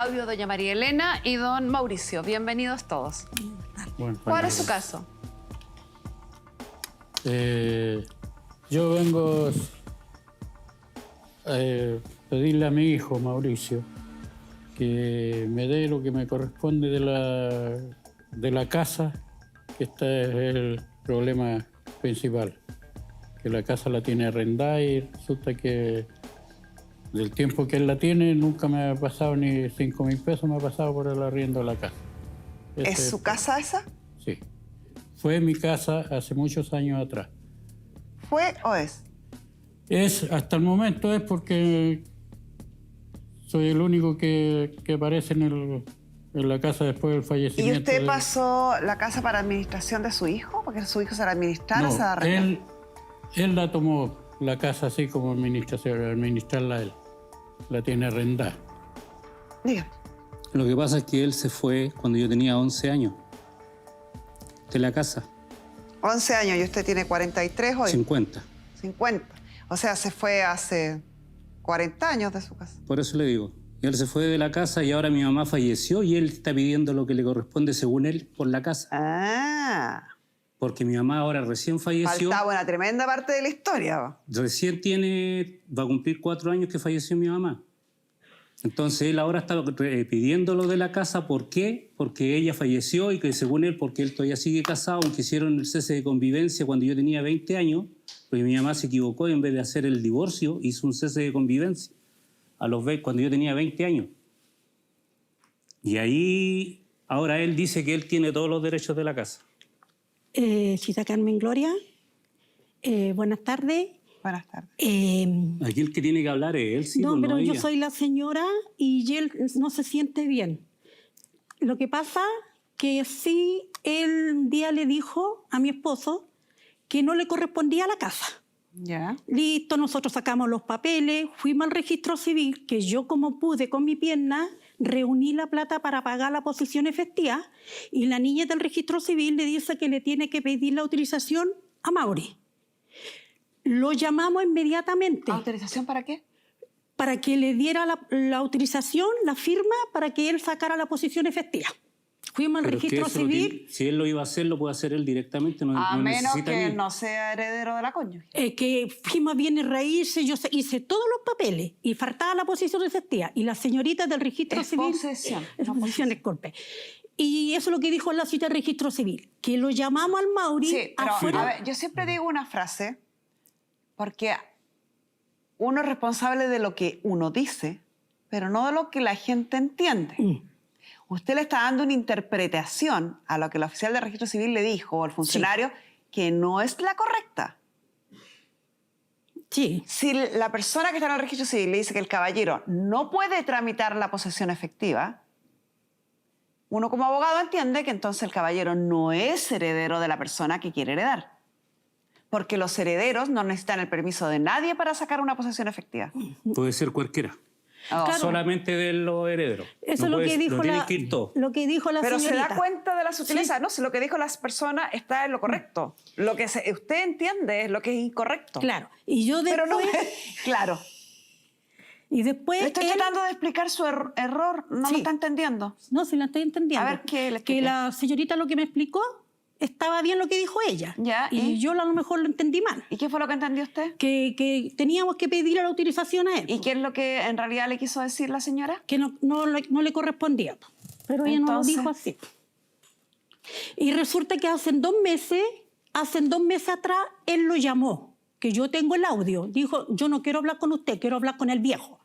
Audio, doña María Elena y don Mauricio. Bienvenidos todos. Bueno, ¿Cuál es su caso? Yo vengo a pedirle a mi hijo, Mauricio, que me dé lo que me corresponde de la casa, que este es el problema principal, que la casa la tiene arrendada y resulta que del tiempo que él la tiene nunca me ha pasado ni 5.000 pesos, me ha pasado por el arriendo de la casa. ¿Es su casa esa? Sí. Fue mi casa hace muchos años atrás. ¿Fue o es? Hasta el momento es porque soy el único que aparece en la casa después del ¿Y fallecimiento. usted pasó la casa para administración de su hijo? Porque su hijo se la administrara o se la arrendó. Él la tomó, la casa así como administrarla él. La tiene arrendada. Dígame. Lo que pasa es que él se fue cuando yo tenía 11 años de la casa. 11 años y usted tiene 43 hoy. 50. 50. O sea, se fue hace 40 años de su casa. Por eso le digo. Y él se fue de la casa y ahora mi mamá falleció y él está pidiendo lo que le corresponde según él por la casa. Ah. Porque mi mamá ahora recién falleció. Faltaba una tremenda parte de la historia. Recién va a cumplir 4 años que falleció mi mamá. Entonces él ahora está pidiendo lo de la casa. ¿Por qué? Porque ella falleció y que según él, porque él todavía sigue casado, aunque hicieron el cese de convivencia cuando yo tenía 20 años, porque mi mamá se equivocó y en vez de hacer el divorcio, hizo un cese de convivencia cuando yo tenía 20 años. Y ahí, ahora él dice que él tiene todos los derechos de la casa. Chita Carmen Gloria, buenas tardes. Buenas tardes. Aquí el que tiene que hablar es él, sí, No, pues, pero no yo ella. soy la señora y él no se siente bien. Lo que pasa que sí, él un día le dijo a mi esposo que no le correspondía la casa. Ya. Listo, nosotros sacamos los papeles, fuimos al registro civil, que yo como pude con mi pierna, reuní la plata para pagar la posición efectiva y la niña del registro civil le dice que le tiene que pedir la autorización a Mauri. Lo llamamos inmediatamente ¿Autorización para qué? para que le diera la autorización, la firma, para que él sacara la posición efectiva. Fuimos al Pero es que registro eso civil. si él lo iba a hacer, lo puede hacer él directamente. No, A no menos necesita que mí. no sea heredero de la cónyuge. Que fuimos a bienes raíces, yo hice todos los papeles y faltaba la posición efectiva. Y la señorita del registro Es civil... posesión. Es posesión, disculpe. Y eso es lo que dijo la cita del registro civil, que lo llamamos al Mauri Sí, pero afuera. a ver, yo siempre digo una frase porque uno es responsable de lo que uno dice, pero no de lo que la gente entiende. Usted le está dando una interpretación a lo que el oficial de registro civil le dijo o el funcionario que no es la correcta. Sí. Si la persona que está en el registro civil le dice que el caballero no puede tramitar la posesión efectiva, uno como abogado entiende que entonces el caballero no es heredero de la persona que quiere heredar. Porque los herederos no necesitan el permiso de nadie para sacar una posesión efectiva. Puede ser cualquiera. Oh. Claro. Solamente de los herederos. Eso No es lo puede- que dijo no tienen la, que ir todos. lo que dijo la Pero señorita. se da cuenta de la sutileza. No, si lo que dijo las personas está en lo correcto. Lo que usted entiende es lo que es incorrecto. Claro. Y yo después... Pero no, claro. Y después Le estoy él- tratando de explicar su error. No Sí. lo está entendiendo. No, si la estoy entendiendo. A ver, ¿qué le Que expliqué? la señorita lo que me explicó estaba bien lo que dijo ella. Ya, y ¿y? yo a lo mejor lo entendí mal. ¿Y qué fue lo que entendió usted? Que teníamos que pedirle la autorización a él. ¿Y qué es lo que en realidad le quiso decir la señora? Que no le correspondía. Pero ella no lo Entonces. dijo así. Y resulta que hace 2 meses atrás, él lo llamó, que yo tengo el audio. Dijo, yo no quiero hablar con usted, quiero hablar con el viejo.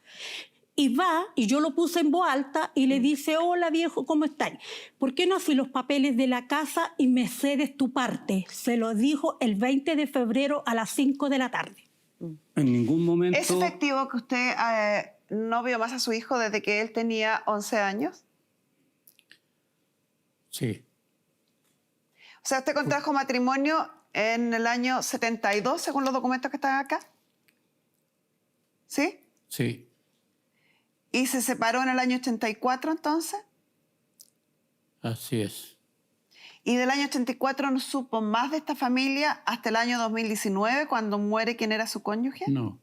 Y va, y yo lo puse en voz alta y le dice, hola viejo, ¿cómo estáis? ¿Por qué no haces los papeles de la casa y me cedes tu parte? Se lo dijo el 20 de febrero a las 5 de la tarde. En ningún momento... ¿Es efectivo que usted no vio más a su hijo desde que él tenía 11 años? Sí, O sea, usted contrajo matrimonio en el año 72, según los documentos que están acá. ¿Sí? sí, ¿Y se separó en el año 84 entonces? así es. ¿Y del año 84 no supo más de esta familia hasta el año 2019, cuando muere quien era su cónyuge? No.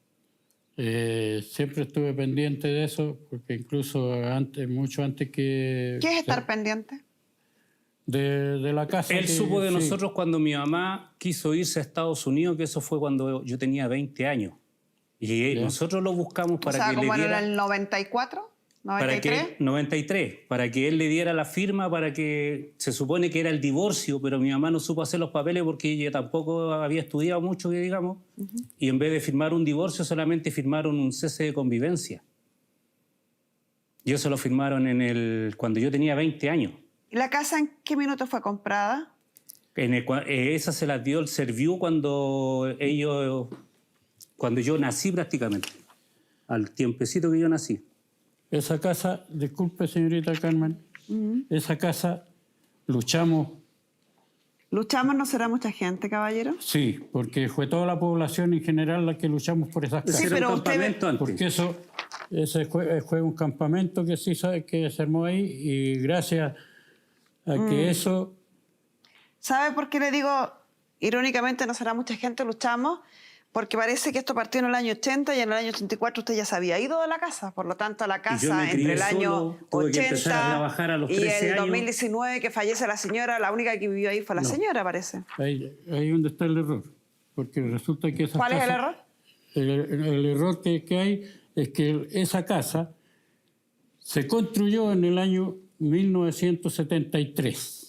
Siempre estuve pendiente de eso, porque incluso antes, mucho antes que... ¿Qué es estar pendiente? De la casa. Él que- supo de sí. nosotros cuando mi mamá quiso irse a Estados Unidos, que eso fue cuando yo tenía 20 años. Y Ya. nosotros lo buscamos O para sea, que como le diera... en el 94, Para 93. que, 93, para que él le diera la firma, para que se supone que era el divorcio, pero mi mamá no supo hacer los papeles porque ella tampoco había estudiado mucho, que digamos, y en vez de firmar un divorcio solamente firmaron un cese de convivencia. Y eso lo firmaron cuando yo tenía 20 años. ¿Y la casa en qué minuto fue comprada? Esa se las dio el Serviu cuando yo nací prácticamente, al tiempecito que yo nací. Esa casa, disculpe señorita Carmen, esa casa luchamos, ¿Luchamos no será mucha gente, caballero? sí, porque fue toda la población en general la que luchamos por esas casas. Sí, Era pero un usted- campamento antes. Porque ese fue un campamento que que se armó ahí y gracias a que eso, ¿Sabe por qué le digo, irónicamente, no será mucha gente, luchamos? Porque parece que esto partió en el año 80 y en el año 84 usted ya se había ido de la casa. Por lo tanto, la yo casa me crié entre el año solo, tuve que empezar a 80 trabajar a los y 13 el años. 2019 que fallece la señora, la única que vivió ahí fue la señora, parece. ahí donde está el error. Porque resulta que esas ¿Cuál es el casas- error? El error que hay es que esa casa se construyó en el año 1973.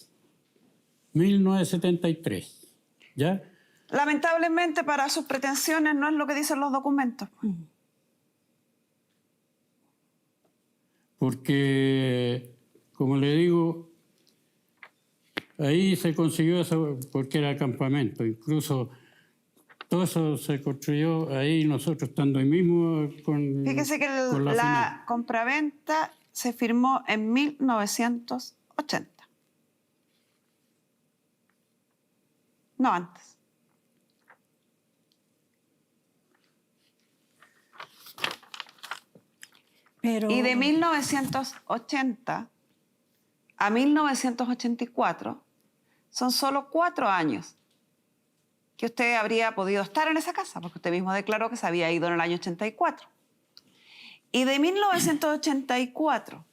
1973. ¿Ya? Lamentablemente, para sus pretensiones no es lo que dicen los documentos. Porque, como le digo, ahí se consiguió eso porque era campamento. Incluso todo eso se construyó ahí, nosotros estando ahí mismo con, Fíjese que con la final. la compraventa se firmó en 1980. No antes. Pero Y de 1980 a 1984 son solo 4 años que usted habría podido estar en esa casa, porque usted mismo declaró que se había ido en el año 84. Y de 1984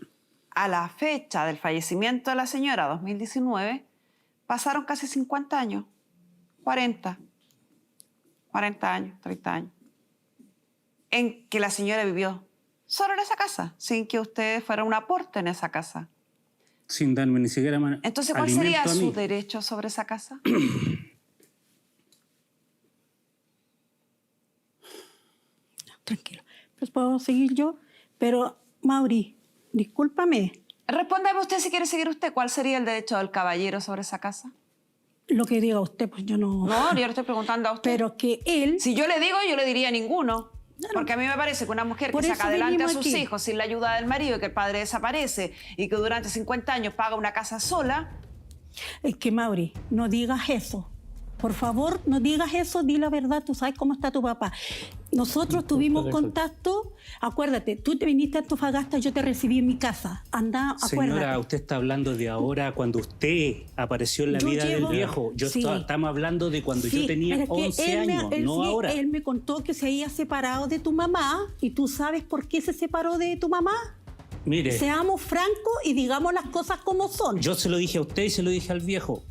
a la fecha del fallecimiento de la señora, 2019, pasaron casi 50 años, 40 años, 30 años, en que la señora vivió solo en esa casa, sin que usted fuera un aporte en esa casa. Sin darme ni siquiera Entonces, ¿cuál sería alimento a su mí. derecho sobre esa casa? tranquilo. Pues puedo seguir yo. Pero, Mauri, discúlpame. Respóndame usted si quiere seguir usted. ¿Cuál sería el derecho del caballero sobre esa casa? Lo que diga usted, pues yo no... No, yo le estoy preguntando a usted. Pero que él... Si yo le digo, yo le diría ninguno. Claro. Porque a mí me parece que una mujer Por que eso saca adelante a venimos sus aquí. hijos sin la ayuda del marido y que el padre desaparece y que durante 50 años paga una casa sola, Es que, Mauri, no digas eso. Por favor, no digas eso, di la verdad, tú sabes cómo está tu papá. Nosotros tuvimos contacto, acuérdate, tú te viniste a Antofagasta, yo te recibí en mi casa. Anda, acuérdate. Señora, usted está hablando de ahora, cuando usted apareció en la Yo vida llevo- del viejo. Sí. Estamos hablando de cuando Sí, yo tenía pero es que 11 él me- años, él no sí, ahora. Él me contó que se había separado de tu mamá y tú sabes por qué se separó de tu mamá. Mire, Seamos francos y digamos las cosas como son. yo se lo dije a usted y se lo dije al viejo.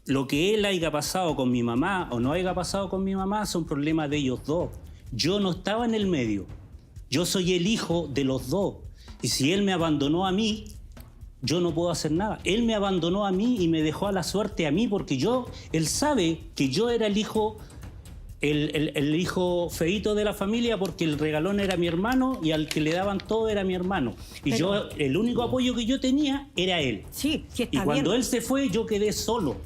Lo que él haya pasado con mi mamá o no haya pasado con mi mamá son problemas de ellos dos. Yo no estaba en el medio. Yo soy el hijo de los dos. Y si él me abandonó a mí, yo no puedo hacer nada. Él me abandonó a mí y me dejó a la suerte a mí porque él sabe que yo era el hijo, el hijo feíto de la familia porque el regalón era mi hermano y al que le daban todo era mi hermano. Y Pero- el único apoyo que yo tenía era él. Sí, sí está Y cuando bien. él se fue, yo quedé solo.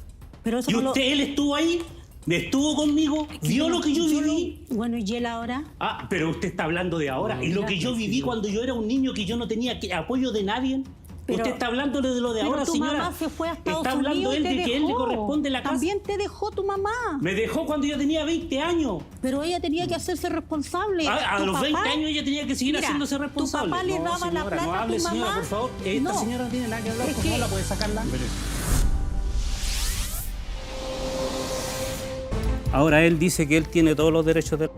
Pero eso Y no lo- él estuvo ahí, estuvo conmigo, vio lo que yo viví. Bueno, ¿y él ahora? Ah, pero usted está hablando de ahora. Y lo que yo viví cuando yo era un niño que yo no tenía apoyo de nadie. Pero- usted está hablando de lo de Pero ahora, tu señora. mamá se fue a Estados Está hablando Unidos y él te de que él le dejó. corresponde la casa. También te dejó tu mamá. Me dejó cuando yo tenía 20 años. Pero ella tenía que hacerse responsable. A Tu los papá- 20 años ella tenía que seguir Mira, haciéndose responsable. Tu papá le No, daba la señora, plata no a hable, tu mamá. señora, por favor. Esta No. señora no tiene nada que hablar. Es Por favor, que- la puede sacarla. Ahora él dice que él tiene todos los derechos de...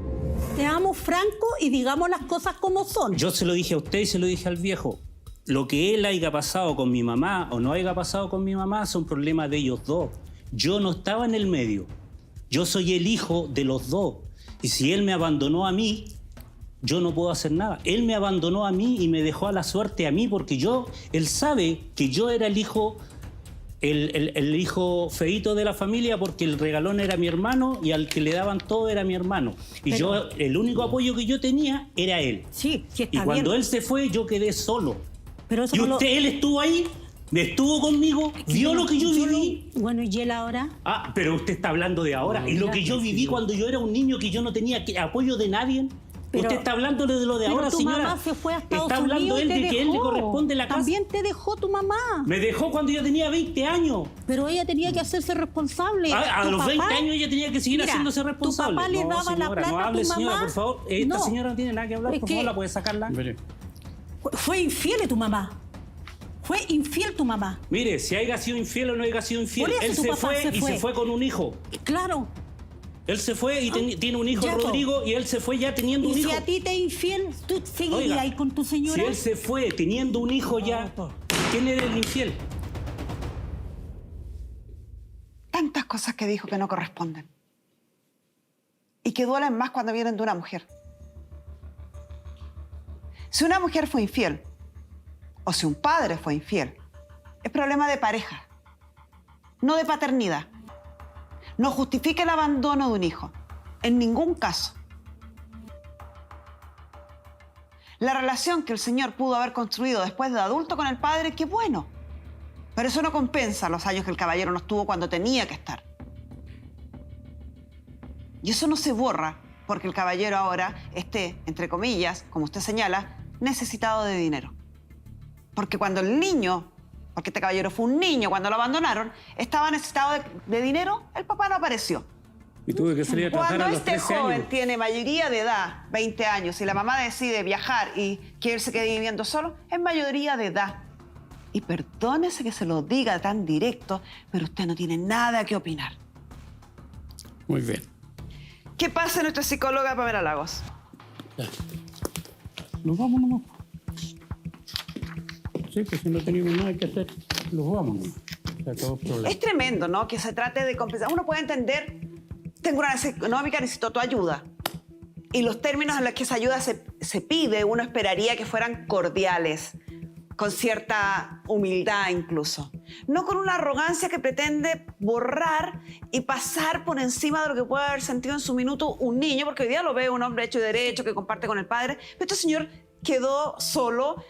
Seamos francos y digamos las cosas como son. Yo se lo dije a usted y se lo dije al viejo. Lo que él haya pasado con mi mamá o no haya pasado con mi mamá son problemas de ellos dos. Yo no estaba en el medio. Yo soy el hijo de los dos. Y si él me abandonó a mí, yo no puedo hacer nada. Él me abandonó a mí y me dejó a la suerte a mí porque él sabe que yo era el hijo, el hijo feíto de la familia porque el regalón era mi hermano y al que le daban todo era mi hermano. Y Pero- el único apoyo que yo tenía era él. Sí, sí está Y cuando bien. él se fue, yo quedé solo. Pero eso Y no lo- él estuvo ahí, estuvo conmigo, vio lo que yo viví. Bueno, ¿y él ahora? Ah, pero usted está hablando de ahora. Y lo que yo viví cuando yo era un niño, que yo no tenía apoyo de nadie. Pero- Usted está hablando de lo de Pero ahora, tu señora. mamá se fue a Estados Está hablando Unidos él y te de que él le dejó. corresponde la casa. También te dejó tu mamá. Me dejó cuando yo tenía 20 años. Pero ella tenía que hacerse responsable. A Tu los 20 papá- años ella tenía que seguir Mira, haciéndose responsable. Tu papá le No, daba la señora, plata no hable, a tu señora, mamá. por favor. Esta No. señora no tiene nada que hablar. Es Por que- favor, la puede sacarla. Mire, Fue infiel tu mamá. Fue infiel tu mamá. Mire, si haya sido infiel o no haya sido infiel, Por eso él tu se papá fue se y fue. se fue con un hijo. Claro. Él se fue y tiene un hijo, Ya, po. Rodrigo, y él se fue ya teniendo Y un si hijo. a ti te es infiel, ¿tú seguirías Oiga, ahí con tu Si señora? él se fue teniendo un hijo ya, ¿quién era el infiel? Tantas cosas que dijo que no corresponden. Y que duelen más cuando vienen de una mujer. Si una mujer fue infiel, o si un padre fue infiel, es problema de pareja, no de paternidad. No justifica el abandono de un hijo, en ningún caso. La relación que el señor pudo haber construido después de adulto con el padre, qué bueno. Pero eso no compensa los años que el caballero no estuvo cuando tenía que estar. Y eso no se borra porque el caballero ahora esté, entre comillas, como usted señala, necesitado de dinero. Porque cuando el niño, porque este caballero fue un niño cuando lo abandonaron, estaba necesitado de dinero, el papá no apareció. Y tuve que salir a trabajar Cuando a los este 13 joven años. tiene mayoría de edad, 20 años, y la mamá decide viajar y que él se quede viviendo solo, es mayoría de edad. Y perdónese que se lo diga tan directo, pero usted no tiene nada que opinar. muy bien. ¿Qué pasa nuestra psicóloga Pamela Lagos? Ya. Nos vamos nomás. Sí, pues si no tenemos nada que hacer, nos vamos nomás. Se acabó el problema. Es tremendo, ¿no? Que se trate de compensar. Uno puede entender, tengo una necesidad económica, necesito tu ayuda. Y los términos en los que esa ayuda se pide, uno esperaría que fueran cordiales, con cierta humildad incluso. No con una arrogancia que pretende borrar y pasar por encima de lo que puede haber sentido en su minuto un niño, porque hoy día lo ve un hombre hecho y derecho que comparte con el padre. Pero este señor quedó solo,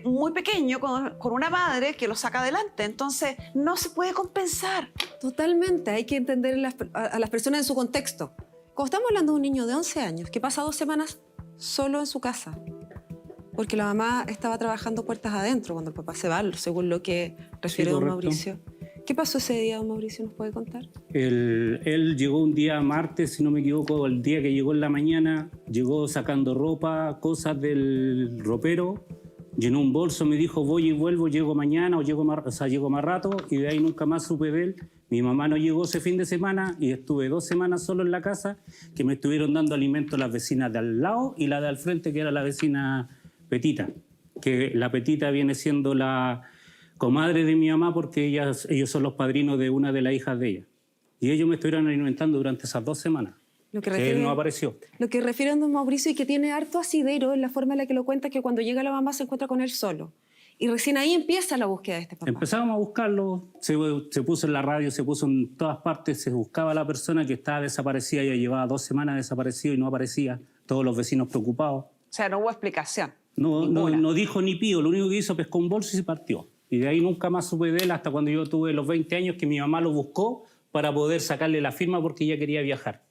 muy pequeño, con una madre que lo saca adelante. Entonces, no se puede compensar. Totalmente, hay que entender a las personas en su contexto. Como estamos hablando de un niño de 11 años que pasa 2 semanas solo en su casa, porque la mamá estaba trabajando puertas adentro cuando el papá se va, según lo que refiere don correcto. Mauricio. ¿Qué pasó ese día, don Mauricio? ¿Nos puede contar? Él llegó un día martes, si no me equivoco, el día que llegó en la mañana, llegó sacando ropa, cosas del ropero, llenó un bolso, me dijo voy y vuelvo, llego mañana o llego más rato, y de ahí nunca más supe de él. Mi mamá no llegó ese fin de semana y estuve 2 semanas solo en la casa, que me estuvieron dando alimento las vecinas de al lado y la de al frente, que era la vecina Petita, que la Petita viene siendo la comadre de mi mamá porque ellos son los padrinos de una de las hijas de ella. Y ellos me estuvieron alimentando durante esas 2 semanas. Lo que Que él no apareció. Lo que refiere a don Mauricio y que tiene harto asidero en la forma en la que lo cuenta, que cuando llega la mamá se encuentra con él solo. Y recién ahí empieza la búsqueda de este papá. Empezamos a buscarlo, se puso en la radio, se puso en todas partes, se buscaba a la persona que estaba desaparecida, ya llevaba 2 semanas desaparecido y no aparecía, todos los vecinos preocupados. O sea, no hubo explicación. No dijo ni pío, lo único que hizo pescó un bolso y se partió. Y de ahí nunca más supe de él hasta cuando yo tuve los 20 años que mi mamá lo buscó para poder sacarle la firma porque ella quería viajar.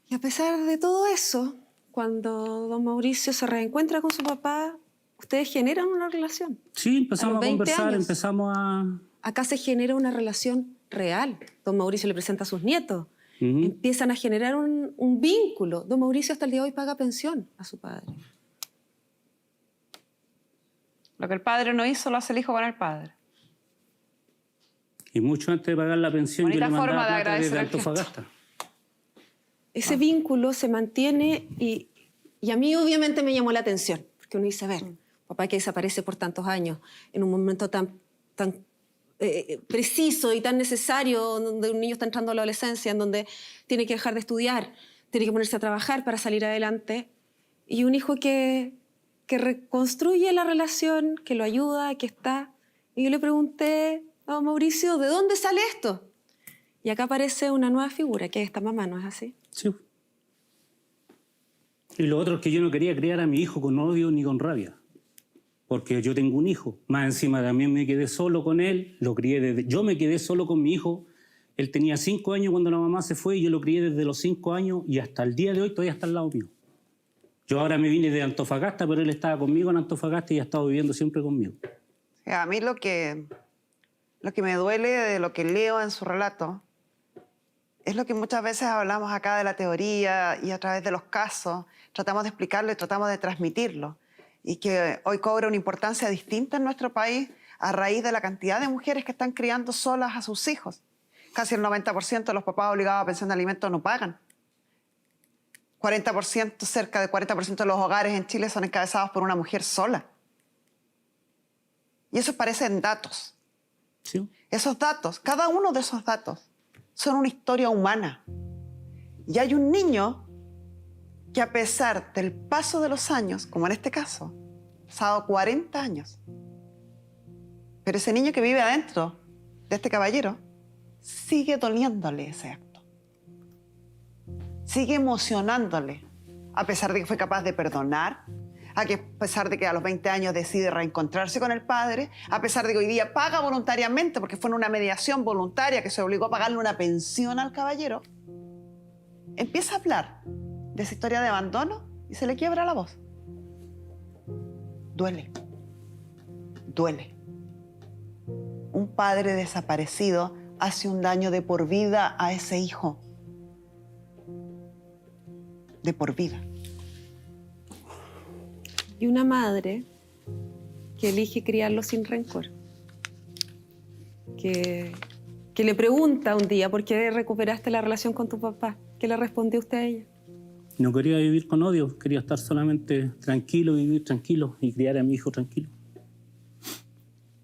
Y a pesar de todo eso, cuando don Mauricio se reencuentra con su papá, ustedes generan una relación. Sí, empezamos a 20 conversar, años. empezamos a... Acá se genera una relación real. Don Mauricio le presenta a sus nietos. Ujú. Empiezan a generar un vínculo. Don Mauricio hasta el día de hoy paga pensión a su padre. Lo que el padre no hizo, lo hace el hijo con el padre. Y mucho antes de pagar la pensión, Bonita yo le forma mandaba de plata agradecer desde el gesto. Antofagasta. Ese vínculo se mantiene y a mí obviamente me llamó la atención, porque uno dice, a ver, papá que desaparece por tantos años, en un momento tan preciso y tan necesario, donde un niño está entrando a la adolescencia, en donde tiene que dejar de estudiar, tiene que ponerse a trabajar para salir adelante, y un hijo que reconstruye la relación, que lo ayuda, que está. Y yo le pregunté a Mauricio, ¿de dónde sale esto? Y acá aparece una nueva figura, que es esta mamá, ¿no es así? Sí. Y lo otro es que yo no quería criar a mi hijo con odio ni con rabia. Porque yo tengo un hijo. Más encima también me quedé solo con él. Lo crié desde... Yo me quedé solo con mi hijo. Él tenía 5 años cuando la mamá se fue y yo lo crié desde los 5 años y hasta el día de hoy todavía está al lado mío. Yo ahora me vine de Antofagasta, pero él estaba conmigo en Antofagasta y ha estado viviendo siempre conmigo. A mí lo que me duele de lo que leo en su relato es lo que muchas veces hablamos acá de la teoría y a través de los casos tratamos de explicarlo y tratamos de transmitirlo. Y que hoy cobra una importancia distinta en nuestro país a raíz de la cantidad de mujeres que están criando solas a sus hijos. Casi el 90% de los papás obligados a pensión de alimentos no pagan. 40%, cerca del 40% de los hogares en Chile son encabezados por una mujer sola. Y eso parecen datos. ¿Sí? Esos datos, cada uno de esos datos, son una historia humana. Y hay un niño que a pesar del paso de los años, como en este caso, ha pasado 40 años, pero ese niño que vive adentro de este caballero sigue doliéndole ese acto. Sigue emocionándole, a pesar de que fue capaz de perdonar, a pesar de que a los 20 años decide reencontrarse con el padre, a pesar de que hoy día paga voluntariamente, porque fue en una mediación voluntaria que se obligó a pagarle una pensión al caballero, empieza a hablar de esa historia de abandono y se le quiebra la voz. Duele. Duele. Un padre desaparecido hace un daño de por vida a ese hijo. De por vida. Y una madre que elige criarlo sin rencor. Que le pregunta un día, ¿por qué recuperaste la relación con tu papá? ¿Qué le respondió usted a ella? No quería vivir con odio, quería estar solamente tranquilo, vivir tranquilo y criar a mi hijo tranquilo.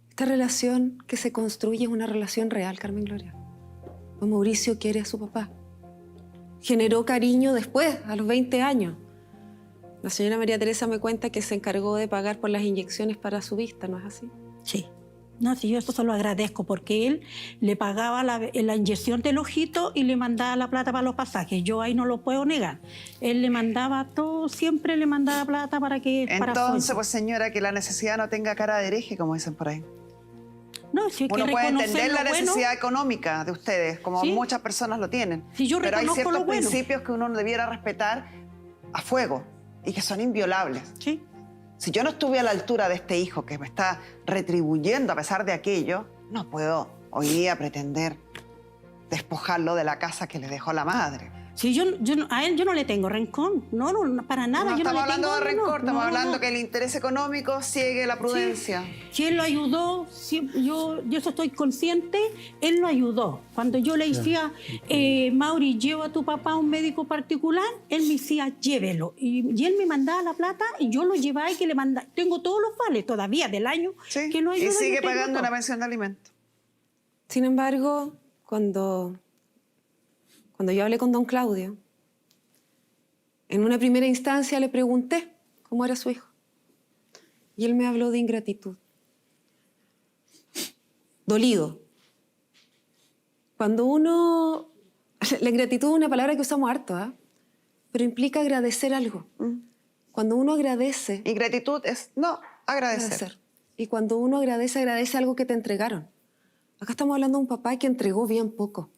Esta relación que se construye es una relación real, Carmen Gloria. Don Mauricio quiere a su papá. Generó cariño después, a los 20 años. La señora María Teresa me cuenta que se encargó de pagar por las inyecciones para su vista, ¿no es así? Sí. No, sí, yo esto se lo agradezco porque él le pagaba la inyección del ojito y le mandaba la plata para los pasajes. Yo ahí no lo puedo negar. Él le mandaba todo, siempre le mandaba plata para que... Entonces, pues señora, que la necesidad no tenga cara de hereje, como dicen por ahí. No, si es Uno que puede reconocer entender la lo bueno. necesidad económica de ustedes, como Sí. muchas personas lo tienen. Sí, yo pero hay reconozco ciertos lo bueno. principios que uno debiera respetar a fuego y que son inviolables. Sí. Si yo no estuve a la altura de este hijo que me está retribuyendo a pesar de aquello, no puedo hoy día pretender despojarlo de la casa que le dejó la madre. Sí, a él yo no le tengo rencor. No, para nada. No yo no estamos le hablando tengo, de rencor, estamos no, hablando no. que el interés económico ciegue la prudencia. Si él lo ayudó, yo eso estoy consciente, él lo ayudó. Cuando yo le decía, Mauri, lleva a tu papá a un médico particular, él me decía, llévelo. Y él me mandaba la plata y yo lo llevaba y que le mandaba. Tengo todos los vales todavía del año Sí, que lo ayudó. y sigue yo tengo pagando todo. una pensión de alimentos. Sin embargo, cuando yo hablé con don Claudio, en una primera instancia le pregunté cómo era su hijo. Y él me habló de ingratitud. Dolido. Cuando uno... La ingratitud es una palabra que usamos harto, ¿eh? Pero implica agradecer algo. Cuando uno agradece... Ingratitud es no agradecer. Y cuando uno agradece, agradece algo que te entregaron. Acá estamos hablando de un papá que entregó bien poco.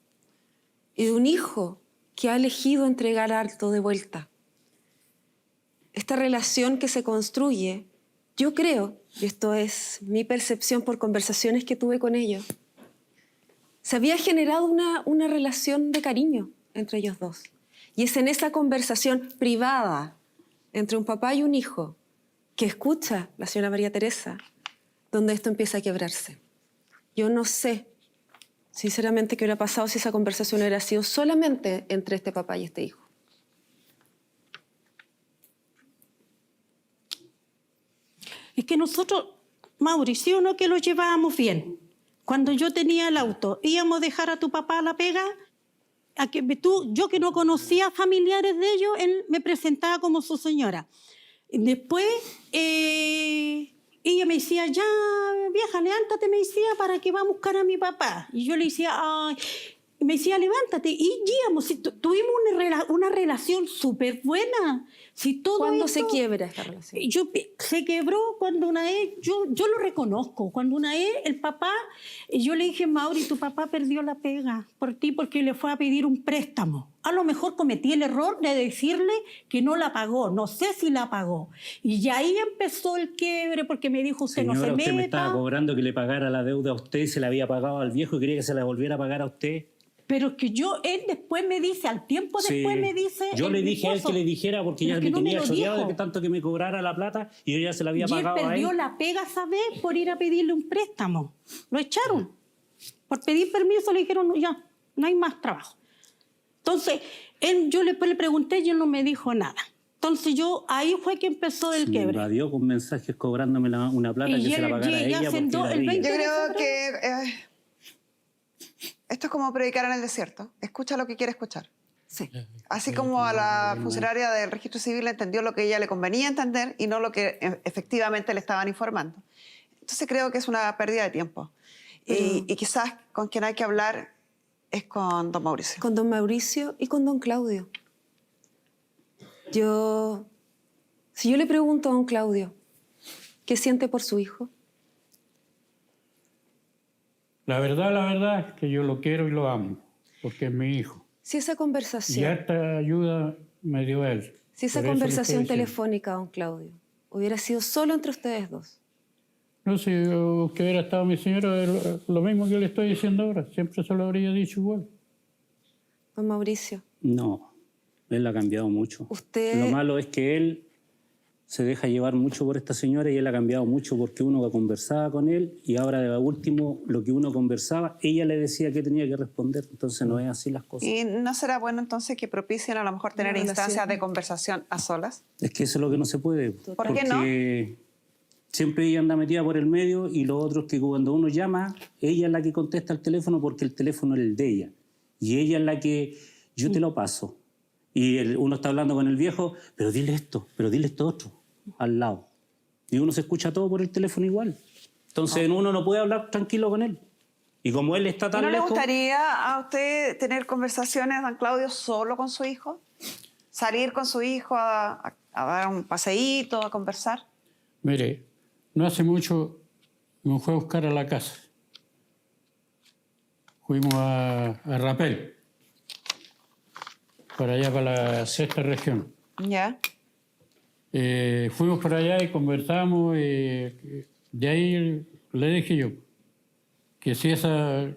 Y de un hijo que ha elegido entregar harto de vuelta. Esta relación que se construye, yo creo, y esto es mi percepción por conversaciones que tuve con ellos, se había generado una relación de cariño entre ellos dos. Y es en esa conversación privada entre un papá y un hijo que escucha la señora María Teresa, donde esto empieza a quebrarse. Yo no sé, sinceramente, qué hubiera pasado si esa conversación hubiera sido solamente entre este papá y este hijo. Es que nosotros, Mauricio, no que lo llevábamos bien. Cuando yo tenía el auto, íbamos a dejar a tu papá a la pega, yo que no conocía familiares de ellos, él me presentaba como su señora. Después, ella me decía, ya, vieja, levántate, me decía, para que va a buscar a mi papá. Y yo le decía, ay, me decía, levántate. Y íbamos, tuvimos una relación súper buena. Si todo ¿Cuándo esto, se quiebra esta relación? se quebró cuando una vez, yo lo reconozco, cuando una vez el papá, yo le dije, Mauri, tu papá perdió la pega por ti porque le fue a pedir un préstamo. A lo mejor cometí el error de decirle que no la pagó, no sé si la pagó. Y ya ahí empezó el quiebre porque me dijo, usted Señora, no se meta. usted me estaba cobrando que le pagara la deuda a usted y se la había pagado al viejo y quería que se la volviera a pagar a usted. Pero que él después me dice, al tiempo después Sí. me dice... Yo le dije a él que le dijera porque ya Pero me que no tenía lo choreado de dijo. que tanto que me cobrara la plata y yo ya se la había Y él pagado a él. perdió la pega esa vez por ir a pedirle un préstamo. Lo echaron. Por pedir permiso le dijeron, no, ya, no hay más trabajo. Entonces, yo le pregunté y él no me dijo nada. Entonces ahí fue que empezó el Me quiebre. invadió con mensajes cobrándome una plata Y que se la él pagara a llega ella haciendo porque era el ella. 20 Yo de creo febrero. que esto es como predicar en el desierto. Escucha lo que quiere escuchar. Sí. Así como a la funcionaria del registro civil entendió lo que ella le convenía entender y no lo que efectivamente le estaban informando. Entonces creo que es una pérdida de tiempo. Y quizás con quien hay que hablar es con don Mauricio. Con don Mauricio y con don Claudio. Si yo le pregunto a don Claudio, ¿qué siente por su hijo? La verdad es que yo lo quiero y lo amo, porque es mi hijo. Si esa Y conversación, harta ayuda me dio él. si esa Por eso le conversación estoy diciendo. telefónica, don Claudio, hubiera sido solo entre ustedes dos, No, si usted hubiera estado mi señora, lo mismo que le estoy diciendo ahora, siempre se lo habría dicho igual. don Mauricio, No, él ha cambiado mucho. Usted- Lo malo es que él se deja llevar mucho por esta señora y él ha cambiado mucho porque uno conversaba con él y ahora de último lo que uno conversaba, ella le decía que tenía que responder. Entonces no es así las cosas. ¿Y no será bueno entonces que propicien a lo mejor tener Una instancias relación. de conversación a solas? Es que eso es lo que no se puede. ¿Por qué no? Porque siempre ella anda metida por el medio y lo otro es que cuando uno llama, ella es la que contesta el teléfono porque el teléfono es el de ella. Y ella es la que, yo te lo paso. Y uno está hablando con el viejo, pero dile esto otro, al lado. Y uno se escucha todo por el teléfono igual. Entonces uno no puede hablar tranquilo con él. Y como él está ¿Y tan no le lejos... gustaría a usted tener conversaciones, don Claudio, solo con su hijo? ¿Salir con su hijo a dar un paseíto, a conversar? Mire, no hace mucho me fue a buscar a la casa. Fuimos a Rapel, para allá, para la sexta región. ¿Ya? Fuimos para allá y conversamos. De ahí le dije yo que si esa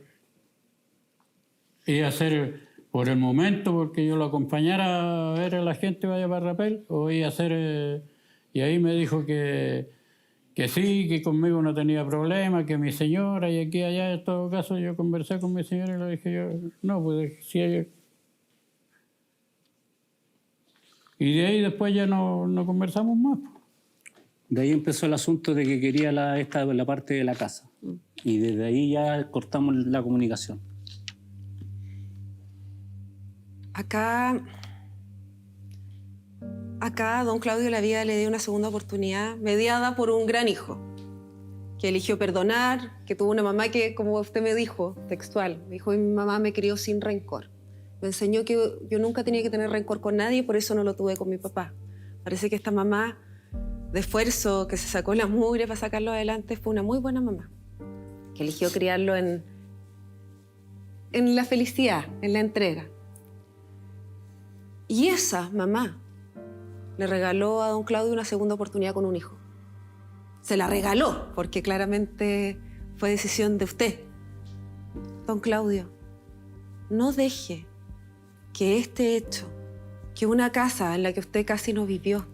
iba a ser por el momento, porque yo lo acompañara a ver a la gente vaya para Rapel, o iba a ser... y ahí me dijo que sí, que conmigo no tenía problema, que mi señora, y aquí y allá, en todo caso, yo conversé con mi señora y le dije yo, no, pues si ella... Y de ahí después ya no conversamos más. De ahí empezó el asunto de que quería la parte de la casa. Y desde ahí ya cortamos la comunicación. Acá a don Claudio la vida le dio una segunda oportunidad mediada por un gran hijo que eligió perdonar, que tuvo una mamá que, como usted me dijo, textual, me dijo, mi mamá me crió sin rencor. Me enseñó que yo nunca tenía que tener rencor con nadie y por eso no lo tuve con mi papá. Parece que esta mamá de esfuerzo, que se sacó la mugre para sacarlo adelante, fue una muy buena mamá, que eligió criarlo en la felicidad, en la entrega. Y esa mamá le regaló a don Claudio una segunda oportunidad con un hijo. Se la regaló, porque claramente fue decisión de usted. Don Claudio, no deje que este hecho, que una casa en la que usted casi no vivió,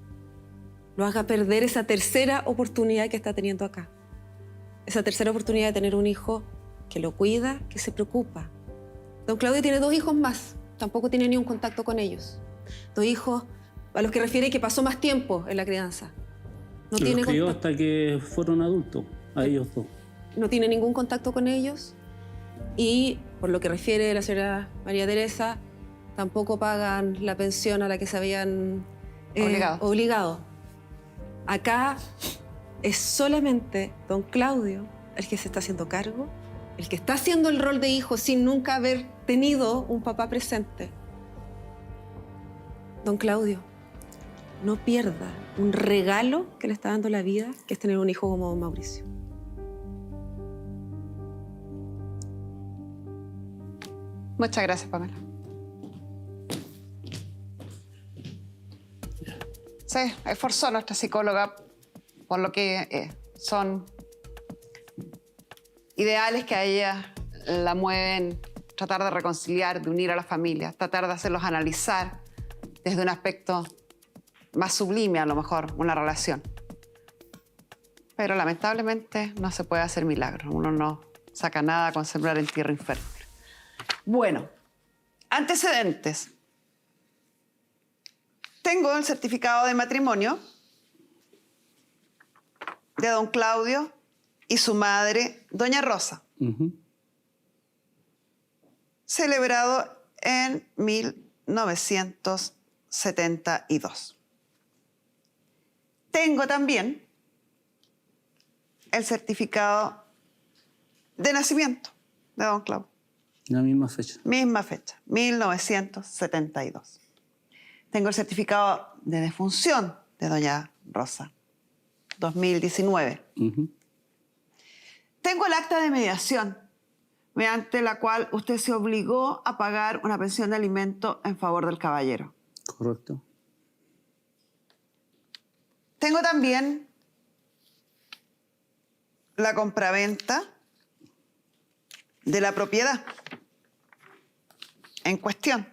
lo haga perder esa tercera oportunidad que está teniendo acá. Esa tercera oportunidad de tener un hijo que lo cuida, que se preocupa. Don Claudio tiene 2 hijos más, tampoco tiene ni un contacto con ellos. 2 hijos a los que refiere que pasó más tiempo en la crianza. No Los tiene, crió contacto, hasta que fueron adultos, a ellos dos. no tiene ningún contacto con ellos y, por lo que refiere la señora María Teresa, tampoco pagan la pensión a la que se habían obligado. Acá es solamente don Claudio el que se está haciendo cargo, el que está haciendo el rol de hijo sin nunca haber tenido un papá presente. Don Claudio, no pierda un regalo que le está dando la vida, que es tener un hijo como don Mauricio. Muchas gracias, Pamela. Se esforzó nuestra psicóloga por lo que son ideales que a ella la mueven tratar de reconciliar, de unir a las familias, tratar de hacerlos analizar desde un aspecto más sublime, a lo mejor, una relación. Pero lamentablemente no se puede hacer milagros. Uno no saca nada con sembrar en tierra infértil. Bueno, antecedentes. Tengo el certificado de matrimonio de don Claudio y su madre, doña Rosa, celebrado en 1972. Tengo también el certificado de nacimiento de don Claudio. La misma fecha. Misma fecha, 1972. Tengo el certificado de defunción de doña Rosa, 2019. Tengo el acta de mediación, mediante la cual usted se obligó a pagar una pensión de alimento en favor del caballero. Correcto. Tengo también la compraventa de la propiedad en cuestión,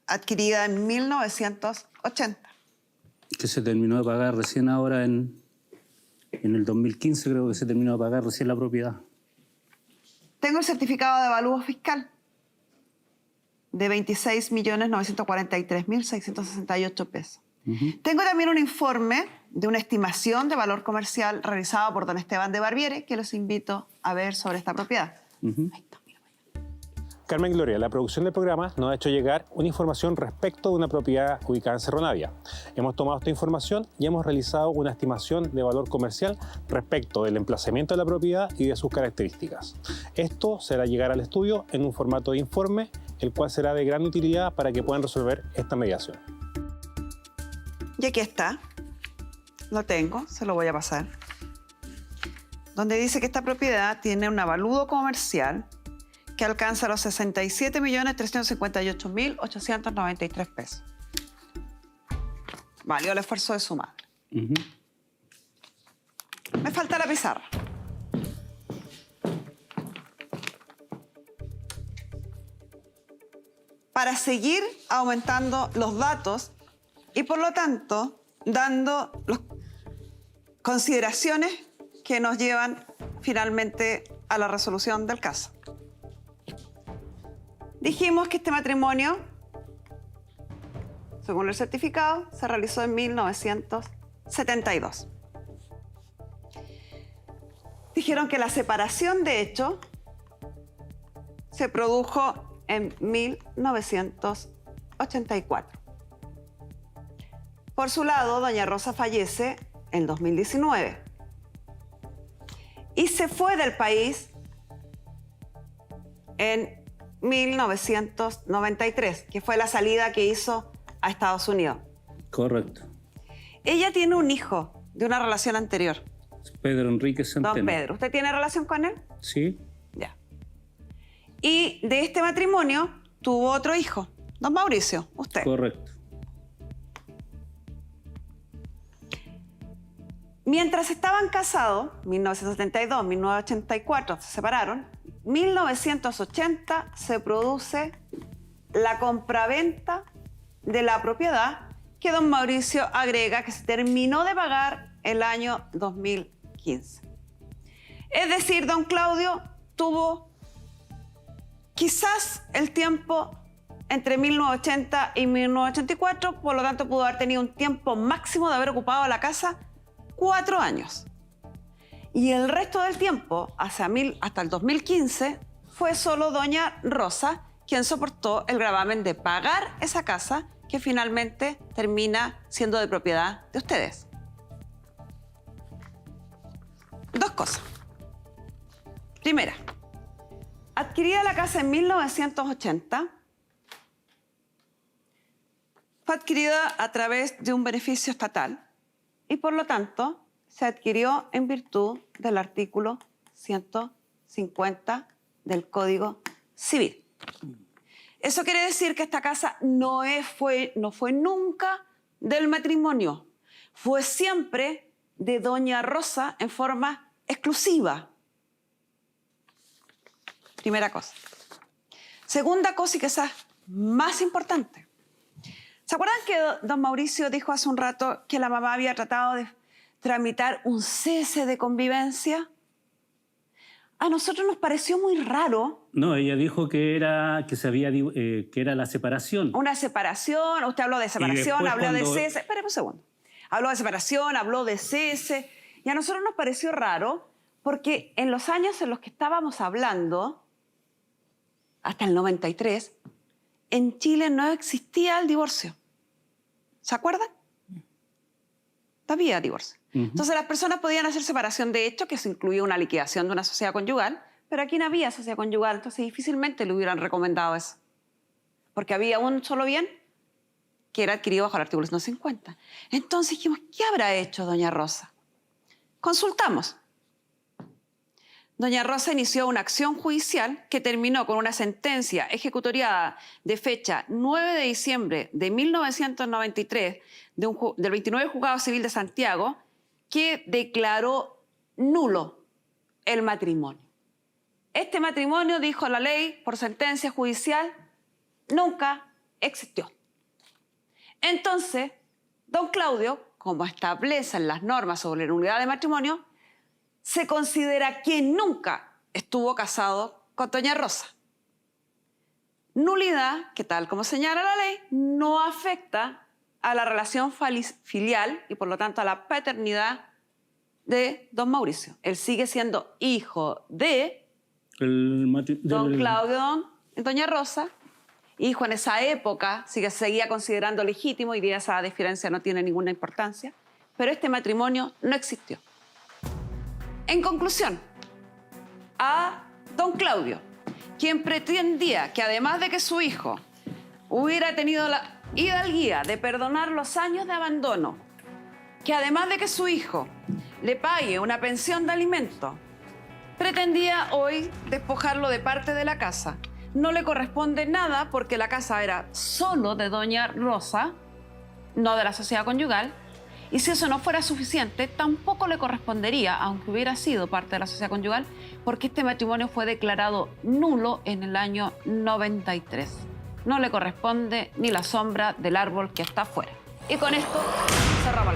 adquirida en 1980. Que se terminó de pagar recién ahora en el 2015, creo que se terminó de pagar recién la propiedad. Tengo el certificado de avalúo fiscal de 26.943.668 pesos. Tengo también un informe de una estimación de valor comercial realizado por don Esteban de Barbiere, que los invito a ver sobre esta propiedad. Ahí está, mira. Carmen Gloria, la producción del programa nos ha hecho llegar una información respecto de una propiedad ubicada en Cerro Navia. Hemos tomado esta información y hemos realizado una estimación de valor comercial respecto del emplazamiento de la propiedad y de sus características. Esto será llegar al estudio en un formato de informe, el cual será de gran utilidad para que puedan resolver esta mediación. Y aquí está. Lo tengo, se lo voy a pasar. Donde dice que esta propiedad tiene un avalúo comercial que alcanza los 67.358.893 pesos. Valió el esfuerzo de su madre. Me falta la pizarra. Para seguir aumentando los datos y, por lo tanto, dando las consideraciones que nos llevan finalmente a la resolución del caso. Dijimos que este matrimonio, según el certificado, se realizó en 1972. Dijeron que la separación, de hecho, se produjo en 1984. Por su lado, doña Rosa fallece en 2019 y se fue del país en 1993, que fue la salida que hizo a Estados Unidos. Correcto. Ella tiene un hijo de una relación anterior, Pedro Enrique Centeno. don Pedro. ¿Usted tiene relación con él? Sí. Ya. Y de este matrimonio tuvo otro hijo, don Mauricio, usted. Correcto. Mientras estaban casados, 1972, 1984, se separaron. 1980 se produce la compraventa de la propiedad que don Mauricio agrega que se terminó de pagar el año 2015. Es decir, don Claudio tuvo quizás el tiempo entre 1980 y 1984, por lo tanto pudo haber tenido un tiempo máximo de haber ocupado la casa 4 años. Y el resto del tiempo, hasta el 2015, fue solo doña Rosa quien soportó el gravamen de pagar esa casa que finalmente termina siendo de propiedad de ustedes. 2 cosas. Primera, adquirida la casa en 1980, fue adquirida a través de un beneficio estatal y por lo tanto se adquirió en virtud del artículo 150 del Código Civil. Eso quiere decir que esta casa no fue nunca del matrimonio, fue siempre de doña Rosa en forma exclusiva. Primera cosa. Segunda cosa, y quizás más importante. ¿Se acuerdan que don Mauricio dijo hace un rato que la mamá había tratado de tramitar un cese de convivencia? A nosotros nos pareció muy raro. No, ella dijo que era la separación. Una separación, usted habló de separación, habló de cese. Espérame un segundo. Habló de separación, habló de cese. Y a nosotros nos pareció raro porque en los años en los que estábamos hablando, hasta el 93, en Chile no existía el divorcio. ¿Se acuerdan? No había divorcio. Entonces las personas podían hacer separación de hecho, que eso incluía una liquidación de una sociedad conyugal, pero aquí no había sociedad conyugal, entonces difícilmente le hubieran recomendado eso. Porque había un solo bien que era adquirido bajo el artículo 150. Entonces dijimos, ¿qué habrá hecho doña Rosa? Consultamos. Doña Rosa inició una acción judicial que terminó con una sentencia ejecutoriada de fecha 9 de diciembre de 1993 del 29 Juzgado Civil de Santiago que declaró nulo el matrimonio. Este matrimonio, dijo la ley, por sentencia judicial, nunca existió. Entonces, don Claudio, como establecen las normas sobre la nulidad de matrimonio, se considera que nunca estuvo casado con doña Rosa. Nulidad que, tal como señala la ley, no afecta a la relación filial y por lo tanto a la paternidad de don Mauricio. Él sigue siendo hijo de don Claudio, doña Rosa, hijo en esa época, seguía considerando legítimo y día esa diferencia no tiene ninguna importancia, pero este matrimonio no existió. En conclusión, a don Claudio, quien pretendía que además de que su hijo hubiera tenido la hidalguía de perdonar los años de abandono, que además de que su hijo le pague una pensión de alimento, pretendía hoy despojarlo de parte de la casa. No le corresponde nada porque la casa era solo de doña Rosa, no de la sociedad conyugal, y si eso no fuera suficiente, tampoco le correspondería, aunque hubiera sido parte de la sociedad conyugal, porque este matrimonio fue declarado nulo en el año 93. No le corresponde ni la sombra del árbol que está afuera. Y con esto cerramos.